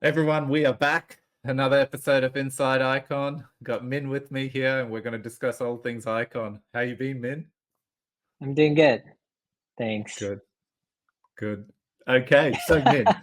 Everyone, we are back. Another episode of Inside Icon. Got Min with me here, and we're going to discuss all things Icon. How you been, Min? I'm doing good. Thanks. Good, good. Okay, so Min,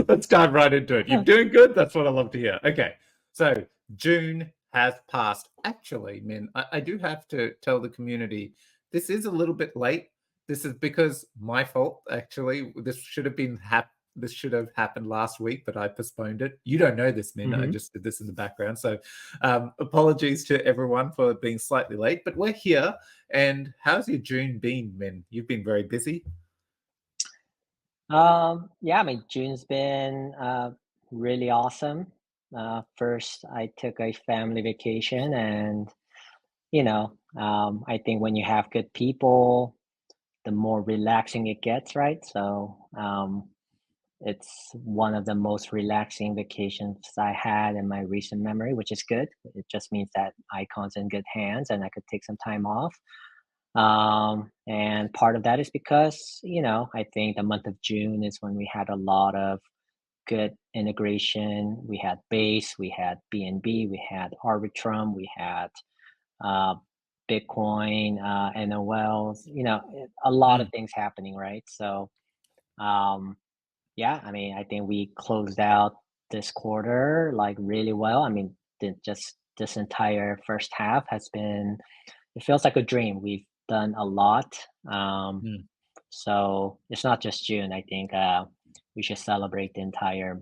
let's dive right into it. You're doing good. That's what I love to hear. Okay, so June has passed. Actually, Min, I do have to tell the community this is a little bit late. This is because my fault. Actually, this should have happened last week, but I postponed it. You don't know this, Min. I hmm just did this in the background. So apologies to everyone for being slightly late, but we're here. And how's your June been, Min? You've been very busy. yeah, I mean, June's been really awesome. First, I took a family vacation, and I think when you have good people, the more relaxing it gets, right? So, it's one of the most relaxing vacations I had in my recent memory, which is good. It just means that Icon's in good hands, and I could take some time off. And part of that is because, I think the month of June is when we had a lot of good integration. We had Base, we had BNB, we had Arbitrum, we had uh, Bitcoin, NOLs, a lot of Mm. things happening, right? So, um, yeah, I mean, I think we closed out this quarter like really well. I mean, just this entire first half has been, it feels like a dream. We've done a lot. Mm. So it's not just June. I think we should celebrate the entire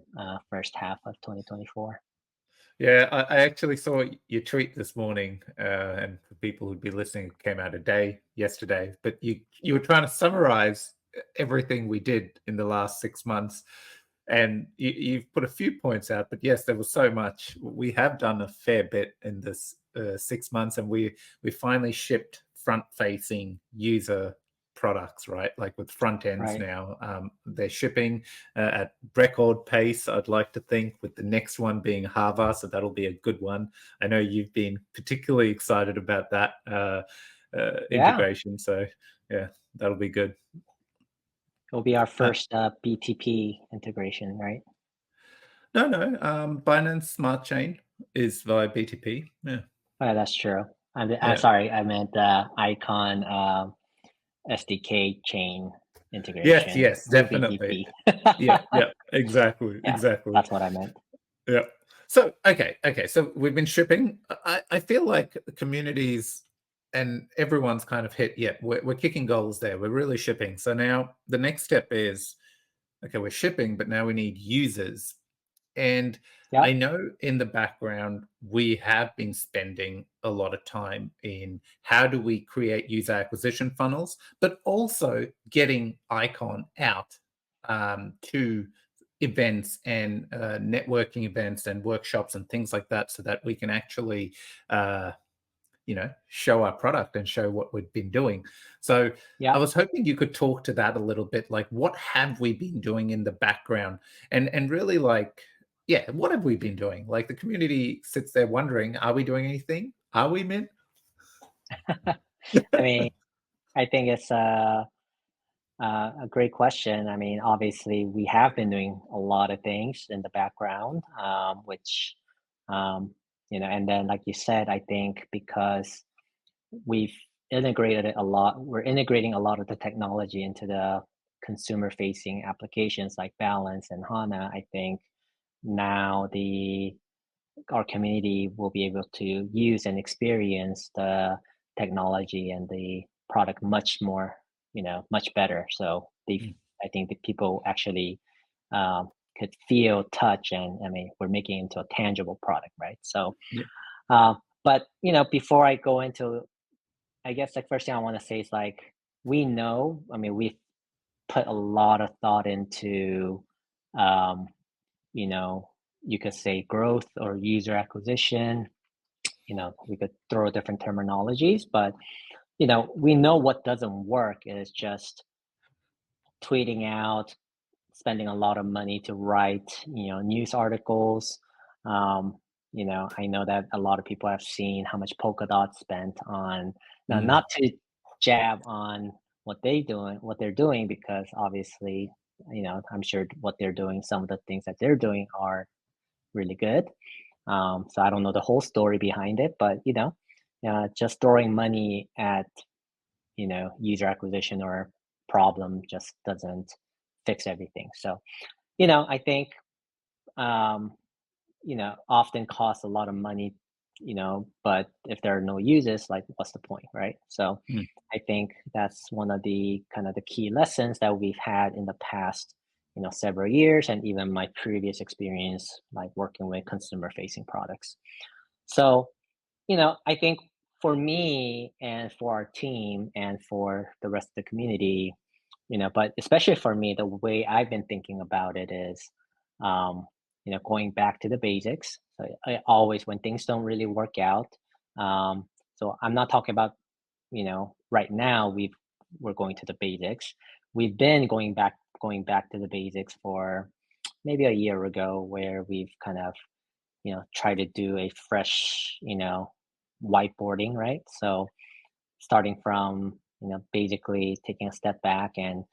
first half of 2024. Yeah, I actually saw your tweet this morning, and for people who'd be listening, it came out a day yesterday. But you were trying to summarize everything we did in the last 6 months, and you've put a few points out. But yes, there was so much. We have done a fair bit in this 6 months, and we finally shipped front-facing user products, right? Like with front ends Right. now, they're shipping at record pace, I'd like to think, with the next one being Hava, so that'll be a good one. I know you've been particularly excited about that Yeah, integration, so yeah, that'll be good. it'll be our Uh, first BTP integration, right? no, Binance Smart Chain is via BTP. Yeah, Oh, yeah, that's true. I'm yeah. sorry, I meant Icon SDK chain Yes, integration yes, through definitely. BTP. Yeah, yeah, exactly, Yeah, exactly. that's what I meant. Yeah. So okay. So we've been shipping. I feel like communities and everyone's kind of hit. Yeah, we're kicking goals there. We're really shipping. So now the next step is okay. We're shipping, but now we need users. And I Yep. know in the background we have been spending a lot of time in how do we create user acquisition funnels, but also getting Icon out to events and networking events and workshops and things like that, so that we can actually uh, show our product and show what we've been doing. So I Yep. was hoping you could talk to that a little bit, like what have we been doing in the background, and really like, yeah, what have we been doing? Like the community sits there wondering, are we doing anything? Are we, Min? I mean, I think it's a great question. I mean, obviously, we have been doing a lot of things in the background, which, and then, like you said, I think because we've integrated it a lot, we're integrating a lot of the technology into the consumer-facing applications like Balance and HANA. I think now the our community will be able to use and experience the technology and the product much more, much better. So Mm. I think the people actually could feel, touch, and I mean, we're making it into a tangible product, right? So, Yeah. uh, but before I go into, I guess the first thing I want to say is like we know. I mean, we've put a lot of thought into um, you know, you could say growth or user acquisition. We could throw different terminologies, but we know what doesn't work is just tweeting out, spending a lot of money to write, news articles. Um, I know that a lot of people have seen how much Polkadot spent on, now Mm. not to jab on what they're doing, because obviously I'm sure what they're doing, some of the things that they're doing are really good. So I don't know the whole story behind it, but just throwing money at user acquisition or problem just doesn't fix everything. So I think um, often costs a lot of money, but if there are no users, like what's the point, right? So Mm. I think that's one of the kind of the key lessons that we've had in the past, several years, and even my previous experience, like working with consumer facing products. So, I think for me and for our team and for the rest of the community, but especially for me, the way I've been thinking about it is, um, going back to the basics. So I always, when things don't really work out, so I'm not talking about, right now we're going to the basics. We've been going back to the basics for maybe a year ago, where we've kind of, tried to do a fresh, whiteboarding, right? So starting from basically taking a step back and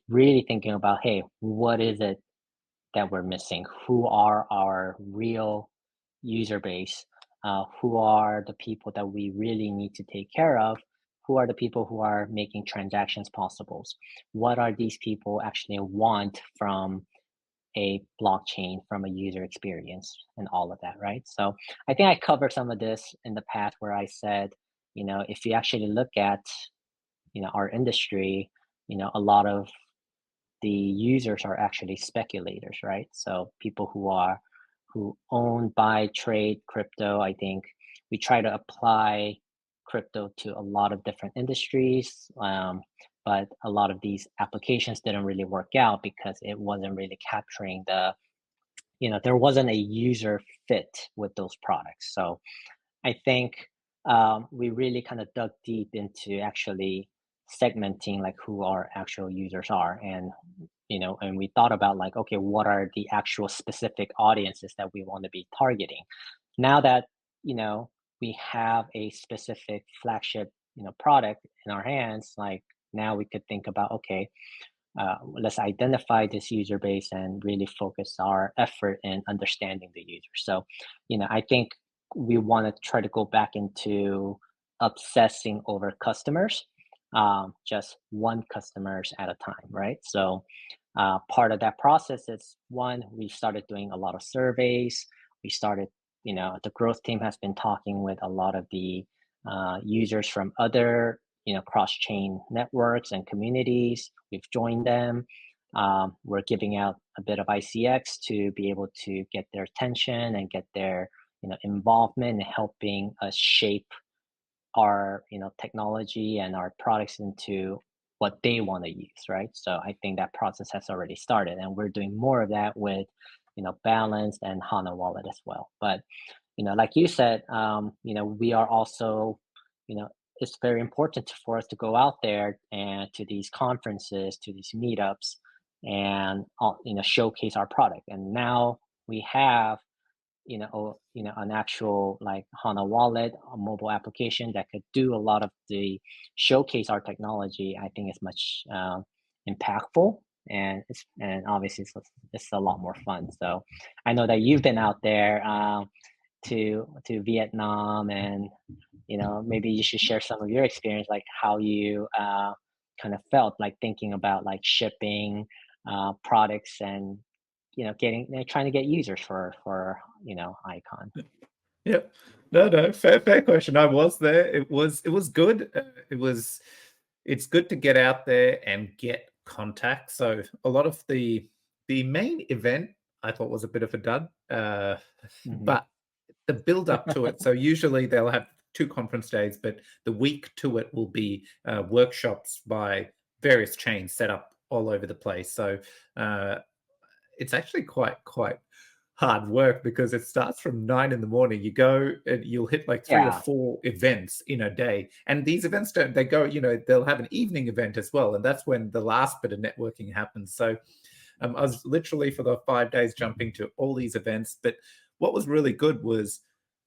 really thinking about, hey, what is it that we're missing? Who are our real user base? Who are the people that we really need to take care of? Who are the people who are making transactions possible? What are these people actually want from a blockchain, from a user experience, and all of that, right? So I think I covered some of this in the past, where I said, if you actually look at our industry, a lot of the users are actually speculators, right? So people who own, buy, trade crypto. I think we try to apply crypto to a lot of different industries, but a lot of these applications didn't really work out because it wasn't really capturing there wasn't a user fit with those products. So I think we really kind of dug deep into actually segmenting like who our actual users are, and we thought about like, okay, what are the actual specific audiences that we want to be targeting? Now that we have a specific flagship product in our hands, like now we could think about, okay, let's identify this user base and really focus our effort in understanding the user. So, I think we want to try to go back into obsessing over customers, just one customers at a time, right? So, part of that process is, one, we started doing a lot of surveys. We started, the growth team has been talking with a lot of the users from other cross-chain networks and communities. We've joined them. We're giving out a bit of ICX to be able to get their attention and get their involvement in helping us shape our technology and our products into what they want to use, right? So I think that process has already started, and we're doing more of that with Balance and HANA Wallet as well. But like you said, we are also, it's very important for us to go out there and to these conferences, to these meetups, and showcase our product. And now we have, an actual like HANA Wallet, a mobile application that could do a lot of the showcase our technology. I think it's much impactful, and obviously it's a lot more fun. So I know that you've been out there. To Vietnam, and maybe you should share some of your experience, like how you kind of felt like thinking about like shipping products, and getting trying to get users for Icon. Yeah. No, fair question. I was there. It was good. It's good to get out there and get contact. So a lot of the main event I thought was a bit of a dud, Hmm. but the build up to it. So usually they'll have 2 conference days, but the week to it will be workshops by various chains set up all over the place. So uh, it's actually quite hard work, because it starts from 9 in the morning. You go and you'll hit like 3 or Yeah. 4 events in a day. And these events don't they go, they'll have an evening event as well. And that's when the last bit of networking happens. So I was literally for the 5 days jumping to all these events. But what was really good was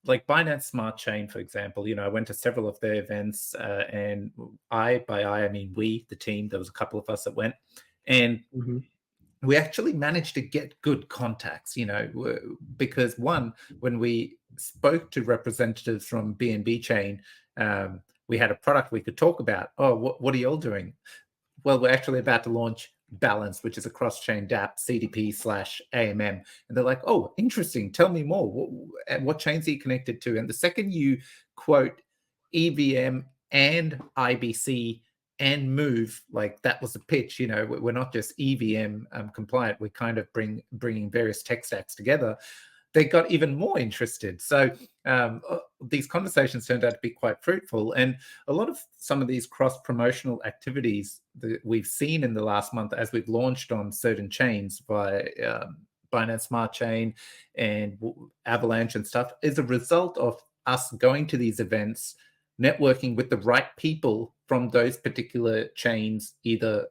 like Binance Smart Chain, for example. I went to several of their events, and by I mean we, the team. There was a couple of us that went, and Hmm. we actually managed to get good contacts, because one, when we spoke to representatives from BNB chain, we had a product we could talk about. Oh, what are you all doing? Well, we're actually about to launch Balance, which is a cross-chain DApp, CDP/AMM. And they're like, oh, interesting. Tell me more. What chains are you connected to? And the second you quote EVM and IBC and Move, like that was the pitch. We're not just EVM compliant. We're kind of bringing various tech stacks together. They got even more interested. So these conversations turned out to be quite fruitful. And a lot of some of these cross-promotional activities that we've seen in the last month as we've launched on certain chains by Binance Smart Chain and Avalanche and stuff is a result of us going to these events, networking with the right people from those particular chains, either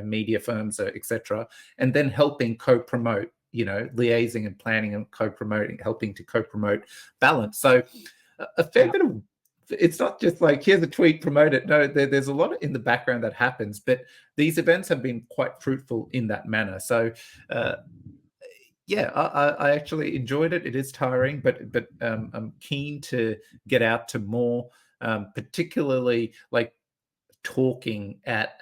media firms, etc., and then helping co-promote, liaising and planning and helping to co-promote Balance. So a fair bit of, it's not just like, here's a tweet, promote it. No, there's a lot in the background that happens, but these events have been quite fruitful in that manner. So I actually enjoyed it. It is tiring, but I'm keen to get out to more, particularly like talking at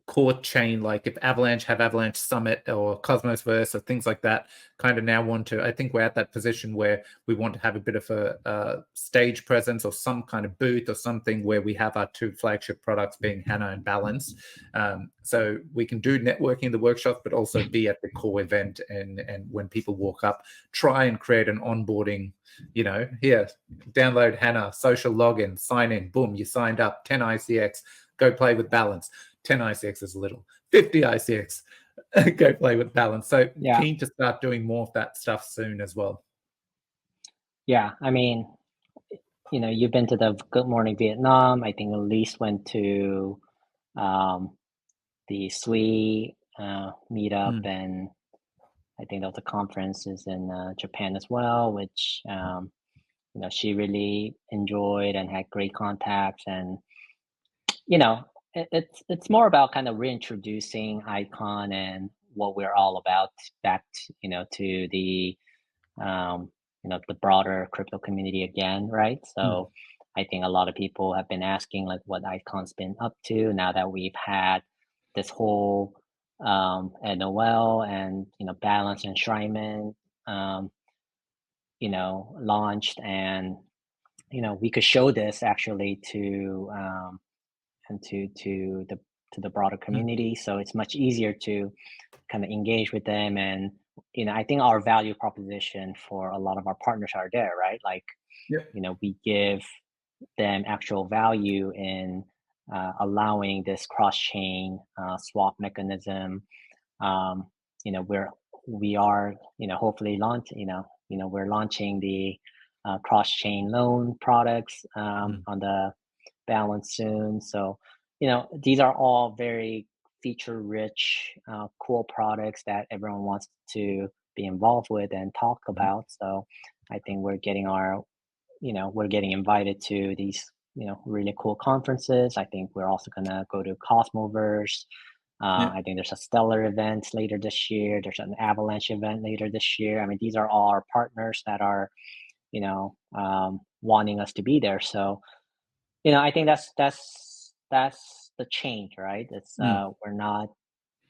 core chain, like if Avalanche have Avalanche Summit or Cosmosverse or things like that, kind of now I think we're at that position where we want to have a bit of a stage presence or some kind of booth or something where we have our two flagship products being HANA and Balance. So we can do networking in the workshops, but also be at the core event. And when people walk up, try and create an onboarding, here, download HANA, social login, sign in, boom, you signed up, 10 ICX, go play with Balance. 10 ICX is little, 50 ICX, go play with Balance. So keen to start doing more of that stuff soon as well. Yeah, I mean, you've been to the Good Morning Vietnam. I think Elise went to the SWE meetup, and I think there was a conferences in Japan as well, which she really enjoyed and had great contacts. And it's more about kind of reintroducing Icon and what we're all about back to the the broader crypto community again, right? So I think a lot of people have been asking like what Icon's been up to now that we've had this whole NOL and balance enshrinement launched, and we could show this actually to and to the broader community. So it's much easier to kind of engage with them. And I think our value proposition for a lot of our partners are there, right? Like we give them actual value in allowing this cross-chain swap mechanism. We are hopefully we're launching the cross-chain loan products on the Balance soon. So these are all very feature rich, cool products that everyone wants to be involved with and talk about. So I think we're getting invited to these really cool conferences. I think we're also gonna go to Cosmoverse. I think there's a Stellar event later this year. There's an Avalanche event later this year. I mean, these are all our partners that are wanting us to be there. So I think that's the change, right? It's we're not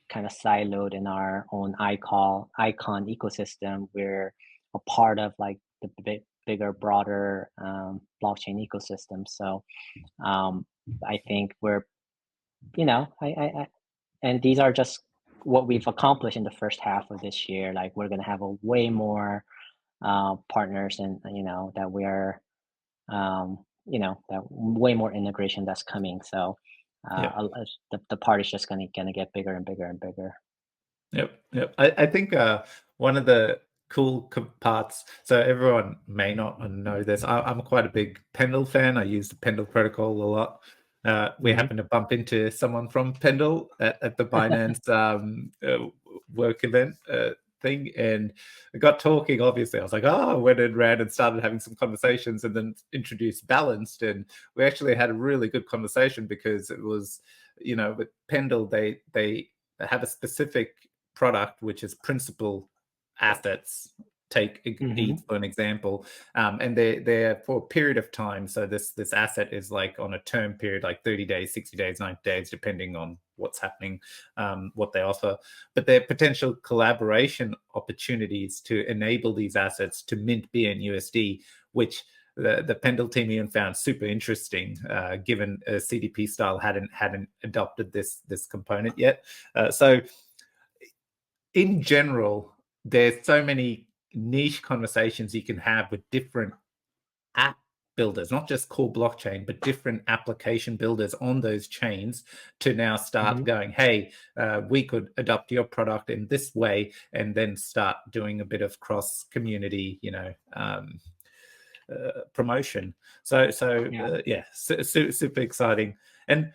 kind of siloed in our own icon ecosystem. We're a part of like the bigger, broader blockchain ecosystem. So I think we're, I and these are just what we've accomplished in the first half of this year. Like we're gonna have a way more partners, and that we are that way more integration that's coming. So the party's just gonna get bigger and bigger and bigger. Yep. I think one of the cool parts, so everyone may not know this, I'm quite a big Pendle fan. I use the Pendle protocol a lot. We happen to bump into someone from Pendle at the Binance work event thing, and I got talking. Obviously I was like, I went and ran and started having some conversations, and then introduced Balanced, and we actually had a really good conversation because it was with Pendle, they have a specific product, which is principal assets. Take ETH for an example, and they're for a period of time. So this asset is like on a term period, like 30 days, 60 days, 90 days, depending on what's happening, what they offer. But there are potential collaboration opportunities to enable these assets to mint BNUSD, which the Pendle team even found super interesting, given CDP style hadn't adopted this component yet. So in general, there's so many niche conversations you can have with different app builders, not just core blockchain, but different application builders on those chains, to now start going, hey, we could adopt your product in this way, and then start doing a bit of cross community, promotion. So super exciting. And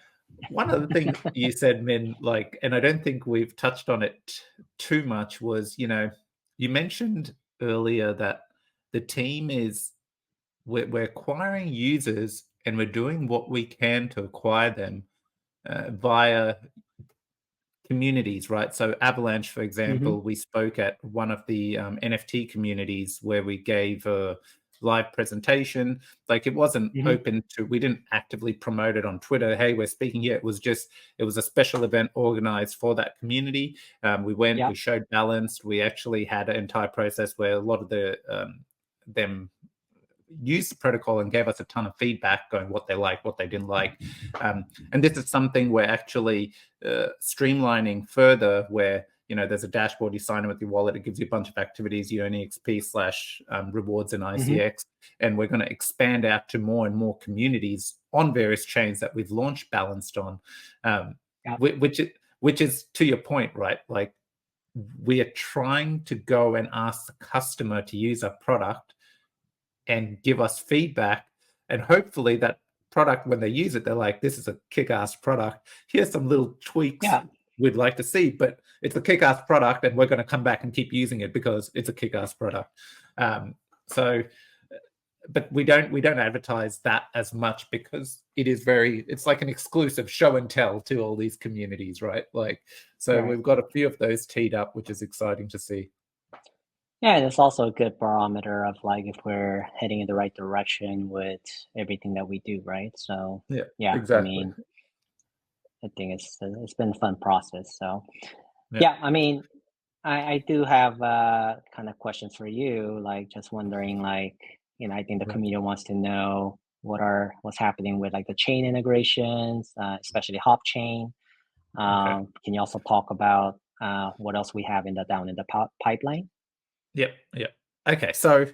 one other thing you said, Min, like, and I don't think we've touched on it too much, was, you mentioned earlier that the team is, we're acquiring users, and we're doing what we can to acquire them via communities, right? So Avalanche, for example, we spoke at one of the NFT communities where we gave a live presentation. Like, it wasn't open to, we didn't actively promote it on Twitter, hey, we're speaking here. It was a special event organized for that community. We went, we showed balance. We actually had an entire process where a lot of them used the protocol and gave us a ton of feedback, going what they liked, what they didn't like. And this is something we're actually streamlining further, where, there's a dashboard, you sign in with your wallet, it gives you a bunch of activities, you earn EXP/rewards in ICX. And we're going to expand out to more and more communities on various chains that we've launched Balanced on, which is to your point, right? Like, we are trying to go and ask the customer to use our product and give us feedback, and hopefully that product, when they use it, they're like, this is a kick-ass product, here's some little tweaks we'd like to see, but it's a kick-ass product, and we're going to come back and keep using it because it's a kick-ass product. But we don't advertise that as much, because it's like an exclusive show and tell to all these communities, right? Like, so we've got a few of those teed up, which is exciting to see. Yeah, and it's also a good barometer of, like, if we're heading in the right direction with everything that we do, right? So exactly. I mean, I think it's been a fun process. So I mean, I do have kind of questions for you, like, just wondering, like, I think the community wants to know what's happening with, like, the chain integrations, especially Hop Chain. Can you also talk about what else we have down in the pipeline? Yep. Okay, so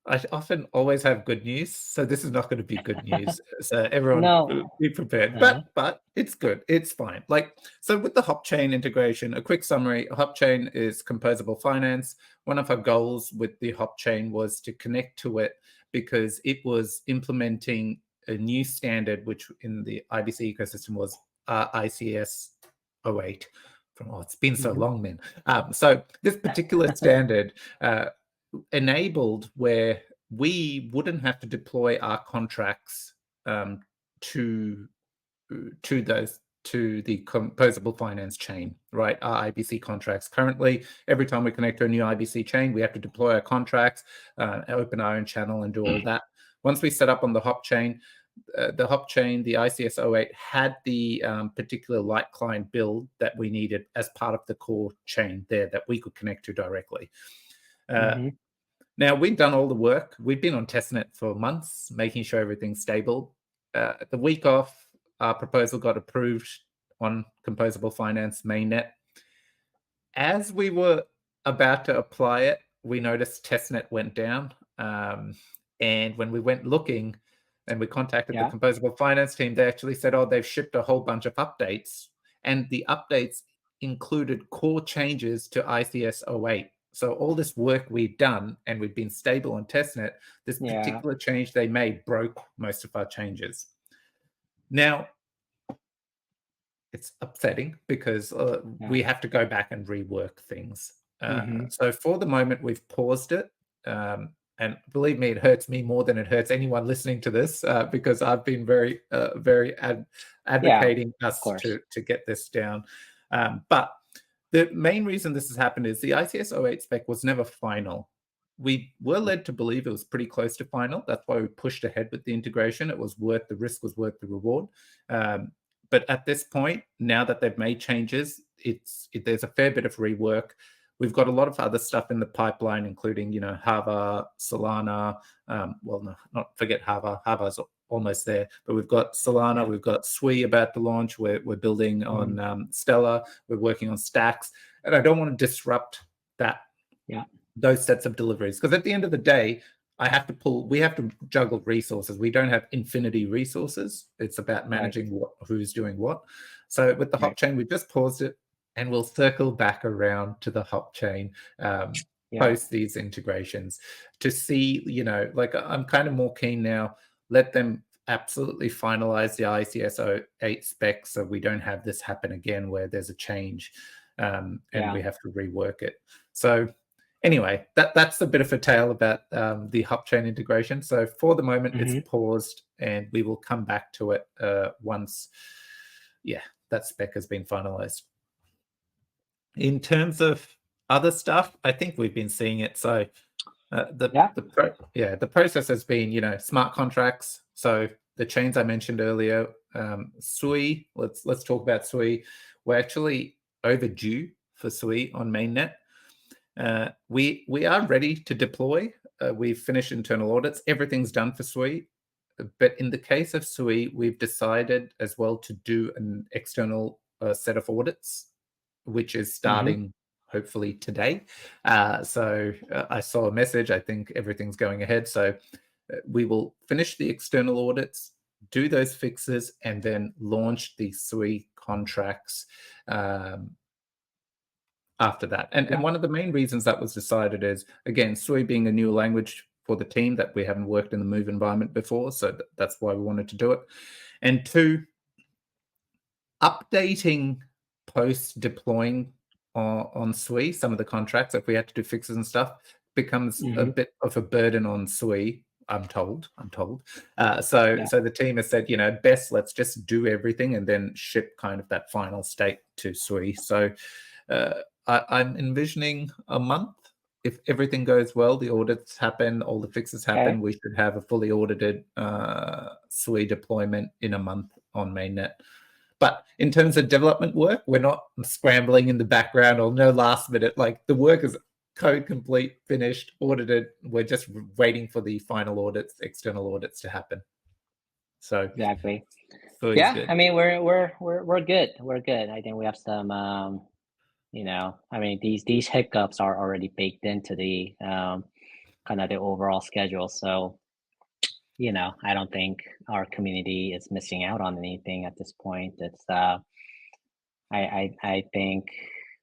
I often always have good news, so this is not going to be good news. So everyone be prepared. But it's good. It's fine. Like, so with the Hopchain integration, a quick summary: Hopchain is composable finance. One of our goals with the Hopchain was to connect to it, because it was implementing a new standard, which in the IBC ecosystem was ICS 08. It's been so long, man. So this particular standard enabled where we wouldn't have to deploy our contracts to the composable finance chain, right? Our IBC contracts. Currently, every time we connect to a new IBC chain, we have to deploy our contracts, open our own channel, and do all that. Once we set up on the Hop chain, the ICS 08 had the particular light client build that we needed as part of the core chain there that we could connect to directly. Now, we've done all the work. We've been on testnet for months, making sure everything's stable. The week off, our proposal got approved on Composable Finance mainnet. As we were about to apply it, we noticed testnet went down. And when we went looking and we contacted the Composable Finance team, they actually said, they've shipped a whole bunch of updates. And the updates included core changes to ICS 08. So all this work we've done, and we've been stable on testnet, this particular change they made broke most of our changes. Now, it's upsetting because we have to go back and rework things. So for the moment, we've paused it. And believe me, it hurts me more than it hurts anyone listening to this, because I've been very advocating us to get this down. But The main reason this has happened is the ICS 08 spec was never final. We were led to believe it was pretty close to final. That's why we pushed ahead with the integration. It was worth the risk, was worth the reward. But at this point, now that they've made changes, there's a fair bit of rework. We've got a lot of other stuff in the pipeline, including, Java, Solana. Well, no, not forget Java. Java's almost there, but we've got Solana, we've got Sui about to launch. We're building on Stellar. We're working on Stacks, and I don't want to disrupt those sets of deliveries, because at the end of the day, we have to juggle resources. We don't have infinity resources. It's about managing who's doing what. So with the hop chain, we just paused it, and we'll circle back around to the hop chain post these integrations to see, like, I'm kind of more keen now. Let them absolutely finalize the ICS 08 specs so we don't have this happen again where there's a change and we have to rework it. So anyway, that's a bit of a tale about the hop chain integration. So for the moment, it's paused, and we will come back to it once, that spec has been finalized. In terms of other stuff, I think we've been seeing it. So the process has been, smart contracts. So the chains I mentioned earlier, Sui. Let's talk about Sui. We're actually overdue for Sui on mainnet. We are ready to deploy. We've finished internal audits. Everything's done for Sui. But in the case of Sui, we've decided as well to do an external set of audits, which is starting hopefully today. So I saw a message. I think everything's going ahead. So we will finish the external audits, do those fixes, and then launch the Sui contracts after that. And one of the main reasons that was decided is, again, Sui being a new language for the team that we haven't worked in the Move environment before. So that's why we wanted to do it. And two, updating post-deploying on Sui, some of the contracts, if we had to do fixes and stuff, becomes a bit of a burden on Sui, I'm told. So the team has said, best let's just do everything and then ship kind of that final state to Sui. So I'm envisioning a month. If everything goes well, the audits happen, all the fixes happen, we should have a fully audited Sui deployment in a month on mainnet. But in terms of development work, we're not scrambling in the background or no last minute. Like, the work is code complete, finished, audited. We're just waiting for the final audits, external audits to happen. So exactly. Sui's good. I mean, we're good. We're good. I think we have some these hiccups are already baked into the kind of the overall schedule. So, I don't think our community is missing out on anything at this point. It's I think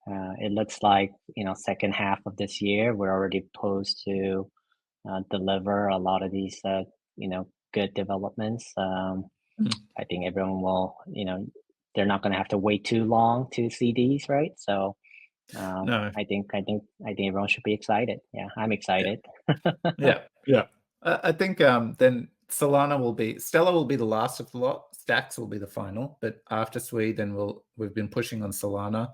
it looks like, second half of this year, we're already posed to deliver a lot of these good developments. I think everyone will, they're not going to have to wait too long to see these, right? So No. I think everyone should be excited. Yeah, I'm excited. Yeah. I think then Stellar will be the last of the lot. Stacks will be the final, but after Sui, then we've been pushing on Solana.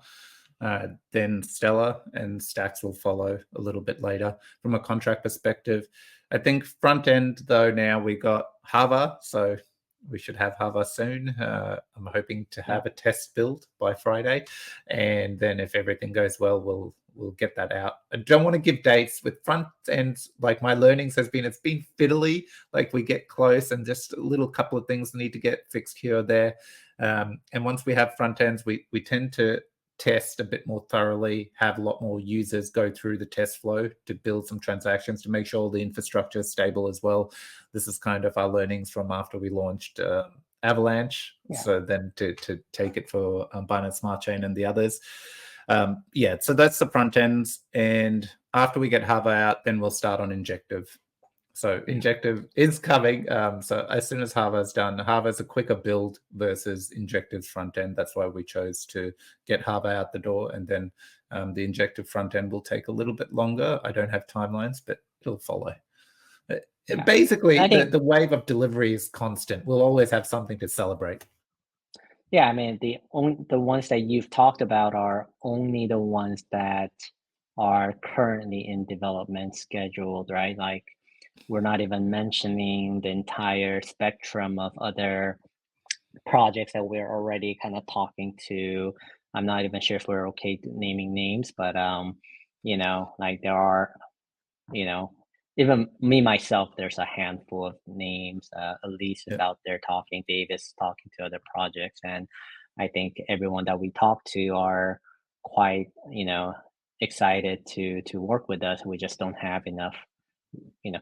Then Stellar and Stacks will follow a little bit later. From a contract perspective, I think front end though, now we got Java, so we should have Java soon. I'm hoping to have a test build by Friday, and then if everything goes well, we'll get that out. I don't want to give dates with front ends. Like, my learnings has been, it's been fiddly. Like, we get close and just a little couple of things need to get fixed here or there. And once we have front ends, we tend to test a bit more thoroughly, have a lot more users go through the test flow to build some transactions to make sure all the infrastructure is stable as well. This is kind of our learnings from after we launched Avalanche. So then to take it for Binance Smart Chain and the others. So that's the front ends. And after we get Java out, then we'll start on Injective. So Injective is coming. So as soon as Java is done, Java is a quicker build versus Injective's front end. That's why we chose to get Java out the door. And then the Injective front end will take a little bit longer. I don't have timelines, but it'll follow. Basically, the wave of delivery is constant. We'll always have something to celebrate. Yeah, I mean, the ones that you've talked about are only the ones that are currently in development scheduled, right? Like, we're not even mentioning the entire spectrum of other projects that we're already kind of talking to. I'm not even sure if we're okay naming names, but like there are, you know, even me myself, there's a handful of names. Elise is Yeah. out there talking, Davis is talking to other projects, and I think everyone that we talk to are quite, excited to work with us. We just don't have enough,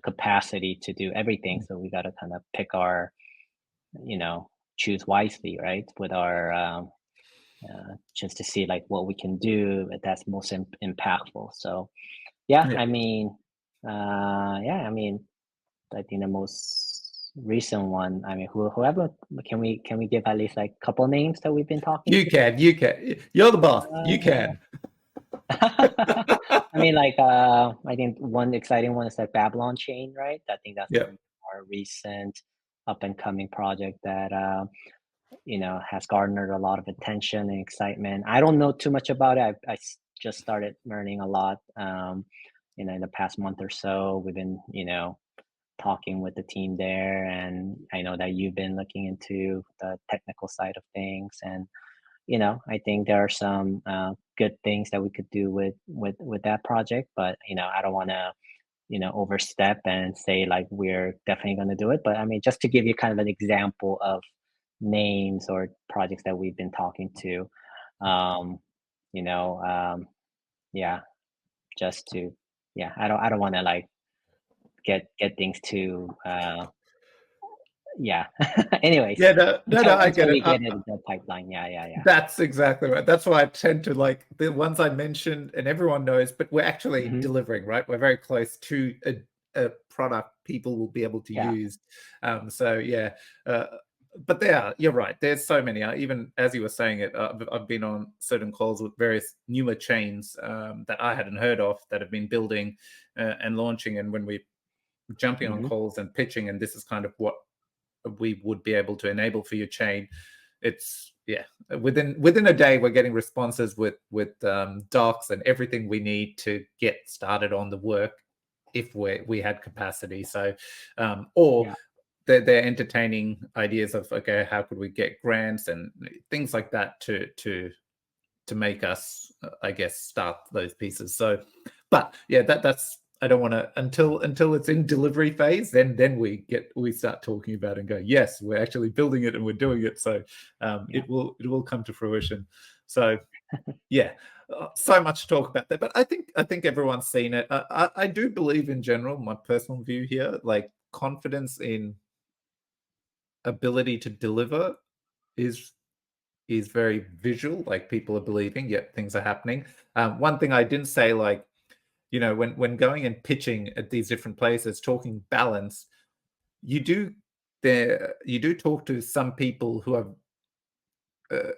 capacity to do everything. So we got to kind of pick our, you know, choose wisely, right? With our just to see like what we can do that's most impactful. So yeah, Yeah. I mean, yeah, I mean, I think the most recent one. I mean, whoever can we give at least like a couple names that we've been talking You to? can, you can. You're the boss. You Uh, can. I mean, like, I think one exciting one is like Babylon Chain, right? I think that's Yeah. one more recent up and coming project that has garnered a lot of attention and excitement. I don't know too much about it. Just started learning a lot, in the past month or so. We've been, talking with the team there, and I know that you've been looking into the technical side of things, and I think there are some good things that we could do with that project, but I don't want to overstep and say like we're definitely going to do it. But I mean, just to give you kind of an example of names or projects that we've been talking to, um, you know, yeah, just to yeah, I don't want to like get things too yeah. Anyways, Yeah, no, no, no, I until get it. we get it in the pipeline, yeah. That's exactly right. That's why I tend to like the ones I mentioned, and everyone knows, but we're actually Hmm. delivering, right? We're very close to a product people will be able to Yeah. use. So yeah, uh, but you're right. There's so many. Even as you were saying it, I've been on certain calls with various newer chains that I hadn't heard of that have been building and launching. And when we're jumping on Hmm. calls and pitching, and this is kind of what we would be able to enable for your chain, it's within a day we're getting responses with docs and everything we need to get started on the work if we had capacity. So or Yeah. they're entertaining ideas of, okay, how could we get grants and things like that to make us, I guess, start those pieces. So, but yeah, that's I don't want to until it's in delivery phase. Then we start talking about it and go, yes, we're actually building it and we're doing it. So Yeah. it will come to fruition. So yeah, so much to talk about there. But I think everyone's seen it. I do believe in general, my personal view here, like confidence in ability to deliver is very visual. Like people are believing, yet things are happening. One thing I didn't say, like, when going and pitching at these different places, talking balance, you do you do talk to some people who have uh,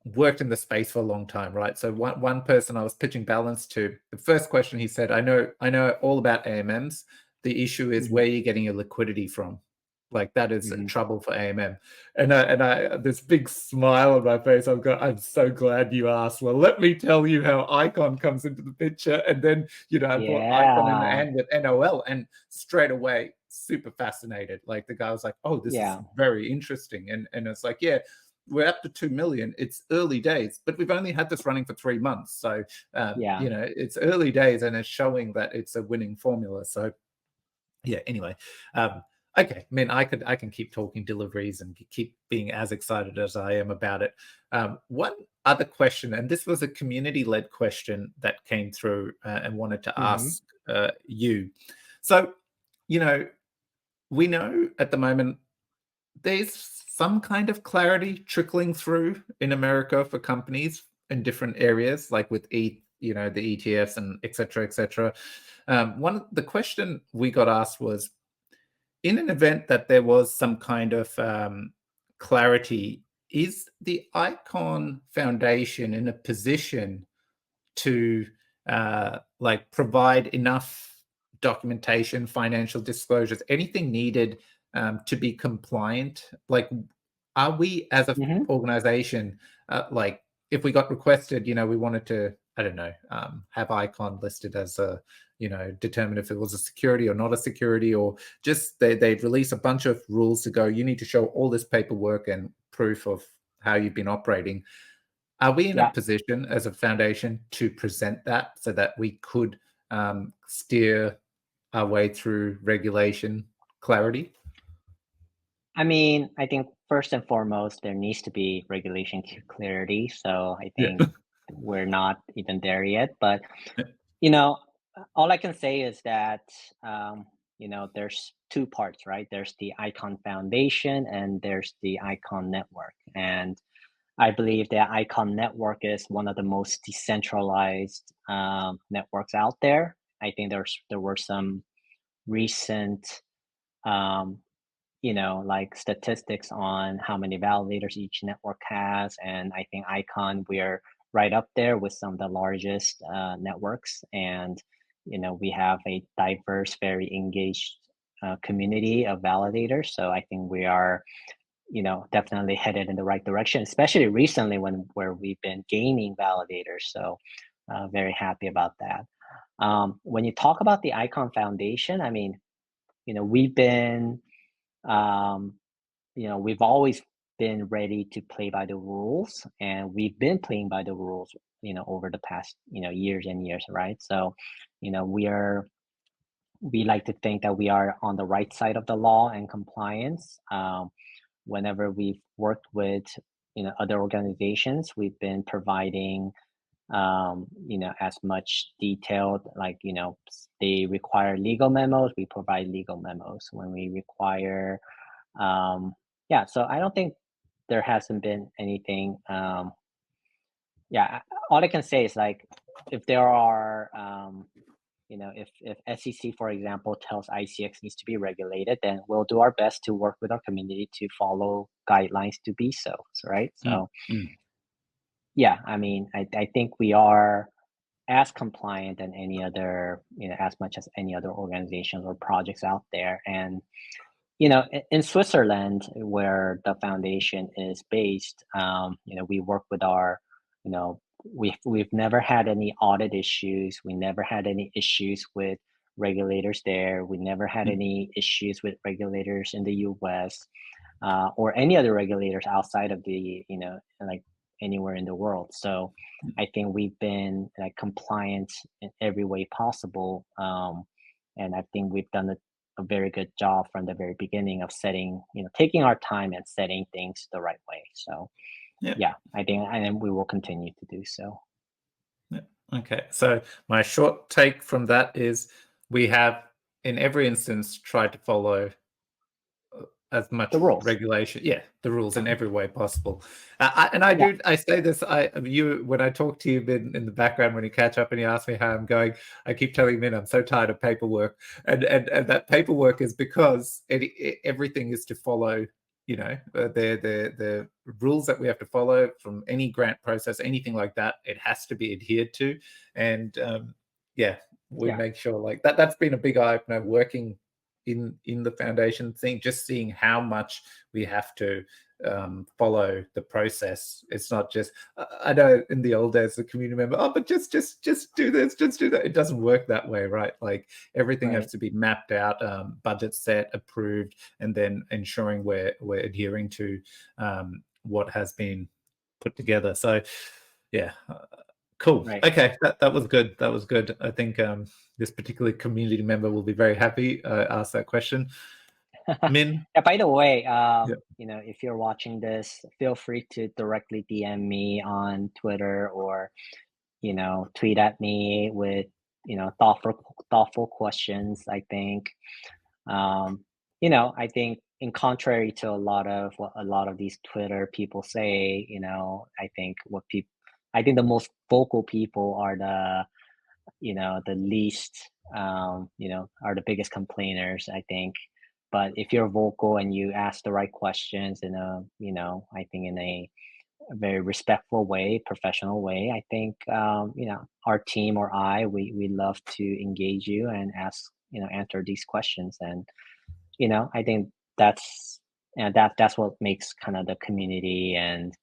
worked in the space for a long time, right? So one person I was pitching balance to, the first question he said, I know all about AMMs. The issue is Hmm. where you're getting your liquidity from. Like that is Hmm. trouble for AMM. And I this big smile on my face. I'm so glad you asked. Well, let me tell you how Icon comes into the picture. And then, I brought Icon in the Yeah. end with NOL, and straight away, super fascinated. Like the guy was like, oh, this is Yeah. very interesting. And it's like, yeah, we're up to 2 million. It's early days, but we've only had this running for 3 months. So, Yeah. it's early days and it's showing that it's a winning formula. So, yeah, anyway. Okay, I mean, I can keep talking deliveries and keep being as excited as I am about it. One other question, and this was a community-led question that came through and wanted to Hmm. ask you. So, you know, we know at the moment there's some kind of clarity trickling through in America for companies in different areas, like with the ETFs and et cetera, et cetera. The question we got asked was, in an event that there was some kind of clarity, is the Icon Foundation in a position to like provide enough documentation, financial disclosures, anything needed to be compliant? Like, are we as a Hmm. organization, like if we got requested, we wanted to, I don't know, have icon listed as a, determine if it was a security or not a security, or just they'd release a bunch of rules to go, you need to show all this paperwork and proof of how you've been operating. Are we in a Yeah. position as a foundation to present that so that we could steer our way through regulation clarity? I mean, I think first and foremost, there needs to be regulation clarity. So I Yeah. think we're not even there yet. But, you know, all I can say is that, there's two parts, right? There's the Icon Foundation and there's the Icon Network. And I believe the Icon Network is one of the most decentralized networks out there. I think there were some recent um, like statistics on how many validators each network has. And I think Icon, we're right up there with some of the largest networks. And, we have a diverse, very engaged community of validators. So I think we are, definitely headed in the right direction, especially recently where we've been gaining validators. So very happy about that. When you talk about the Icon Foundation, I mean, we've been um, we've always been ready to play by the rules, and we've been playing by the rules, over the past, years and years, right? So, we like to think that we are on the right side of the law and compliance. Whenever we've worked with, other organizations, we've been providing as much detailed, like, they require legal memos, we provide legal memos. When we require yeah, so I don't think there hasn't been anything. Yeah, all I can say is like if there are, if SEC, for example, tells ICX needs to be regulated, then we'll do our best to work with our community to follow guidelines to be so, right? Mm, So mm. yeah, I mean, I think we are as compliant than any other, as much as any other organizations or projects out there. And in Switzerland, where the foundation is based, we work with we've never had any audit issues. We never had any issues with regulators there. We never had Mm. any issues with regulators in the U.S. Or any other regulators outside of the, like anywhere in the world. So I think we've been like compliant in every way possible. And I think we've done a very good job from the very beginning of setting, taking our time and setting things the right way. So Yeah. yeah, I think, and then we will continue to do so. Yeah. Okay. So my short take from that is we have, in every instance, tried to follow as much The rules. regulation, yeah, the rules in every way possible. And I Yeah. do, I say this, when I talk to you in the background, when you catch up and you ask me how I'm going, I keep telling Min I'm so tired of paperwork, and that paperwork is because everything is to follow, the rules that we have to follow from any grant process, anything like that. It has to be adhered to, and yeah, we Yeah. make sure like that. That's been a big eye opener working in the foundation thing, just seeing how much we have to follow the process. It's not just I know in the old days the community member, oh, but just do this, just do that. It doesn't work that way, right? Like everything has Right. to be mapped out, budget set, approved, and then ensuring we're adhering to what has been put together. So yeah, cool. Right. Okay, that was good. That was good. I think this particular community member will be very happy asked that question. Min, Yeah, by the way, yeah, if you're watching this, feel free to directly DM me on Twitter or, tweet at me with, thoughtful questions. I think, I think in contrary to a lot of what a lot of these Twitter people say, I think the most vocal people are the least, are the biggest complainers, I think. But if you're vocal and you ask the right questions in a, I think in a very respectful way, professional way, I think, our team or we love to engage you and ask, answer these questions. And, I think that's and that's what makes kind of the community and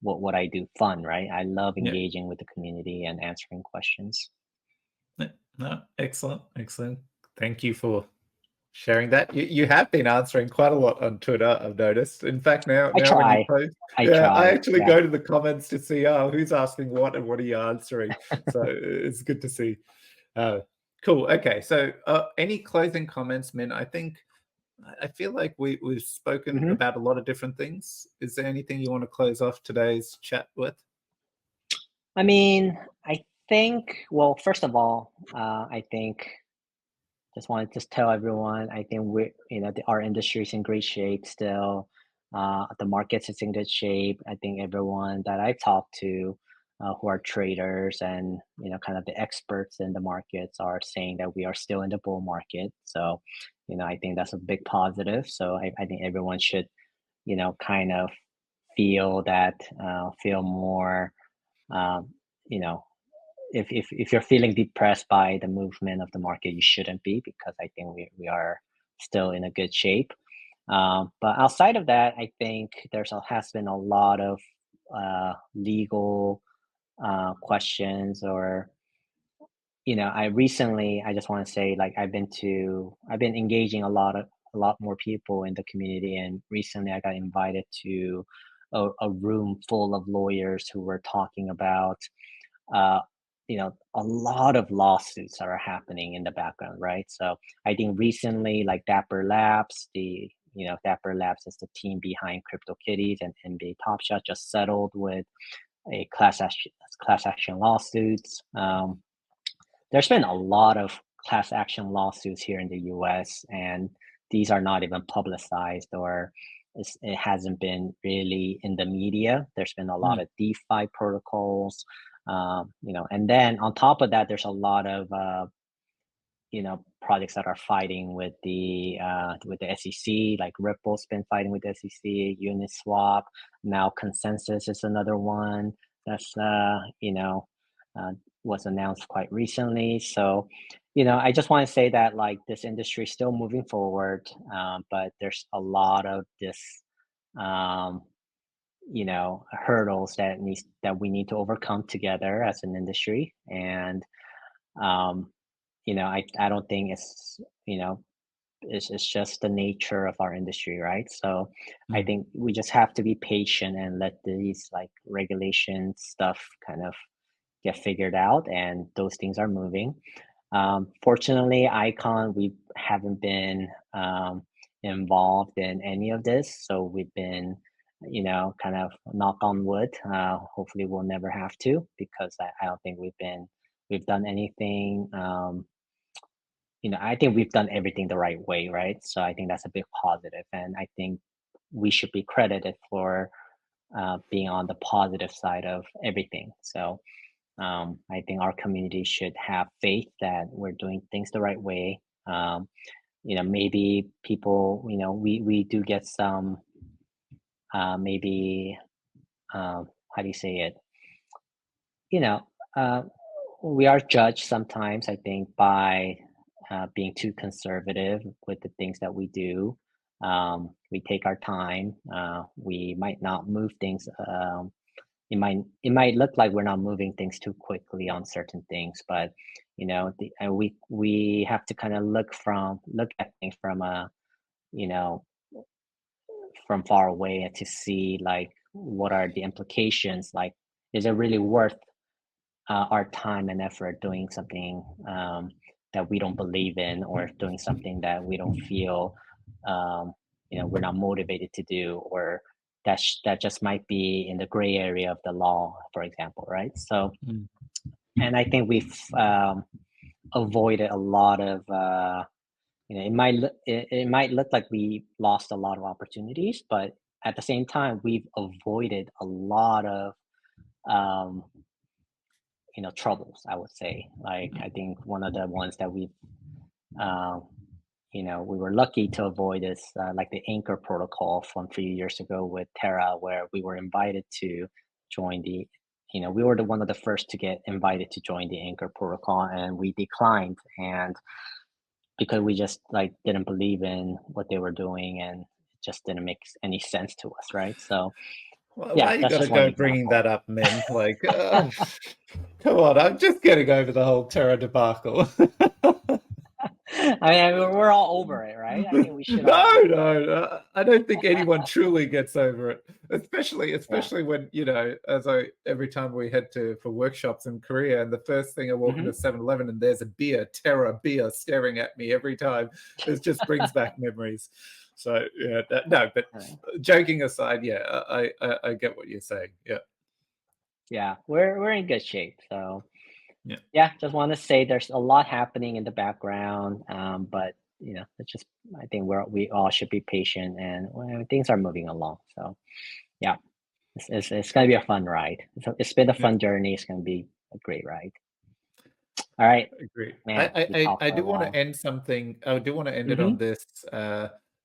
what I do fun, right? I love Yeah. engaging with the community and answering questions. No, no, excellent, excellent. Thank you for sharing that. You have been answering quite a lot on Twitter, I've noticed. In fact, I now when you try. post, I yeah, I try. actually Yeah. go to the comments to see, oh, who's asking what and what are you answering. So it's good to see. Uh, cool. Okay. So any closing comments, Min? I think I feel like we've spoken hmm about a lot of different things. Is there anything you want to close off today's chat with? I mean, I think, well, first of all, I think just wanted to tell everyone, I think our industry is in great shape still. The markets is in good shape. I think everyone that I talk to, who are traders and kind of the experts in the markets, are saying that we are still in the bull market. So, I think that's a big positive. So I think everyone should, kind of feel more, um, you know, if you're feeling depressed by the movement of the market, you shouldn't be, because I think we are still in a good shape. But outside of that, I think has been a lot of legal questions, or I just want to say, like, I've been engaging a lot more people in the community, and recently I got invited to a room full of lawyers who were talking about uh, a lot of lawsuits that are happening in the background, right? So I think recently, like Dapper Labs is the team behind CryptoKitties, and NBA Top Shot just settled with a class action lawsuits. There's been a lot of class action lawsuits here in the U.S., and these are not even publicized, or it hasn't been really in the media. There's been a lot Mm, of DeFi protocols, and then on top of that, there's a lot of projects that are fighting with the SEC, like Ripple's been fighting with the SEC, Uniswap. Now Consensus is another one that's uh, was announced quite recently. So, I just want to say that, like, this industry is still moving forward, but there's a lot of this um, hurdles that we need to overcome together as an industry. And um, I don't think it's just the nature of our industry, right? So I mm, think we just have to be patient and let these, like, regulation stuff kind of get figured out, and those things are moving. Fortunately, Icon, we haven't been involved in any of this, so we've been, kind of, knock on wood. Hopefully, we'll never have to, because I don't think we've done anything. I think we've done everything the right way, right? So I think that's a big positive, and I think we should be credited for being on the positive side of everything. So I think our community should have faith that we're doing things the right way. Maybe people, we do get some, maybe, how do you say it? You know, uh, we are judged sometimes, I think, by being too conservative with the things that we do. We take our time. We might not move things. It might look like we're not moving things too quickly on certain things, but we have to kind of look at things from a you know from far away, and to see, like, what are the implications. Like, is it really worth our time and effort doing something that we don't believe in, or doing something that we don't feel we're not motivated to do, or that just might be in the gray area of the law, for example, right? So, mm, and I think we've avoided a lot of it might look like we lost a lot of opportunities, but at the same time, we've avoided a lot of um, troubles, I would say. Like, I think one of the ones that um, we were lucky to avoid is, like, the Anchor protocol from a few years ago with Terra, where we were invited to join we were one of the first to get invited to join the Anchor protocol, and we declined, and because we just, like, didn't believe in what they were doing, and just didn't make any sense to us, right? So Why yeah, you that's got to just one go bringing example. that up, Min? Like, come on, I'm just getting over the whole Terra debacle. I mean, we're all over it, right? I think we should all No, be. no, I don't think anyone truly gets over it. Especially, Yeah. especially when every time we head to for workshops in Korea, and the first thing I walk into Hmm. 7-Eleven and there's a beer, Terra beer, staring at me every time. It just brings back memories. So yeah, no, but joking aside, yeah, I get what you're saying. Yeah, Yeah, we're in good shape. So yeah, yeah, just want to say there's a lot happening in the background, but it's just I think we all should be patient, and well, things are moving along. So yeah, it's gonna be a fun ride. It's been a yeah. fun journey. It's gonna be a great ride. All right, Agree. man. We talked I for a do want to while. end something. I do want to end it on Mm-hmm. this,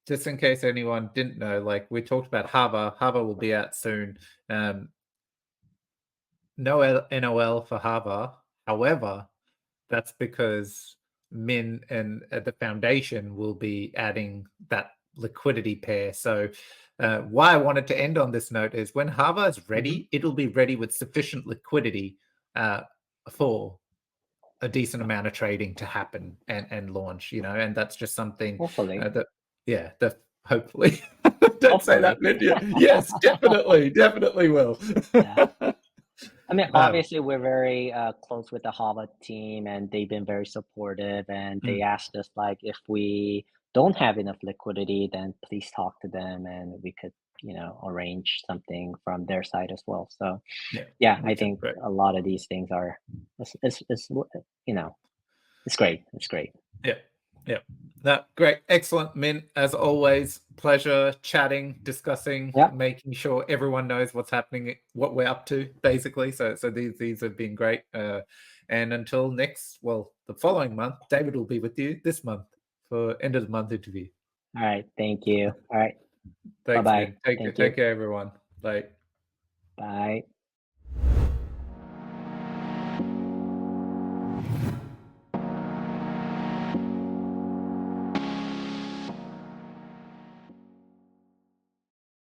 just in case anyone didn't know. Like we talked about Hava. Hava will be out soon. No NOL for Hava. However, that's because Min and the foundation will be adding that liquidity pair. So, why I wanted to end on this note is when Hava is Mm-hmm. ready, it'll be ready with sufficient liquidity uh, for a decent amount of trading to happen and launch, and that's just something Hopefully, that yeah, that hopefully don't say hopefully. that, Lydia. Yes, definitely will. Yeah. I mean, um, obviously, we're very close with the Hava team, and they've been very supportive. And they mm, asked us like, if we don't have enough liquidity, then please talk to them, and we could, arrange something from their side as well. So, yeah, yeah, I which is think great. a lot of these things are, it's you know, it's great. It's great. Yeah, yeah. No, great, excellent, Min. As always, pleasure chatting, discussing, Yeah. making sure everyone knows what's happening, what we're up to, basically. So these have been great. And until the following month, David will be with you this month for end of the month interview. All right. Thank you. All right. Bye Thanks, bye. Min. Take Thank take you. care, everyone. Bye. Bye.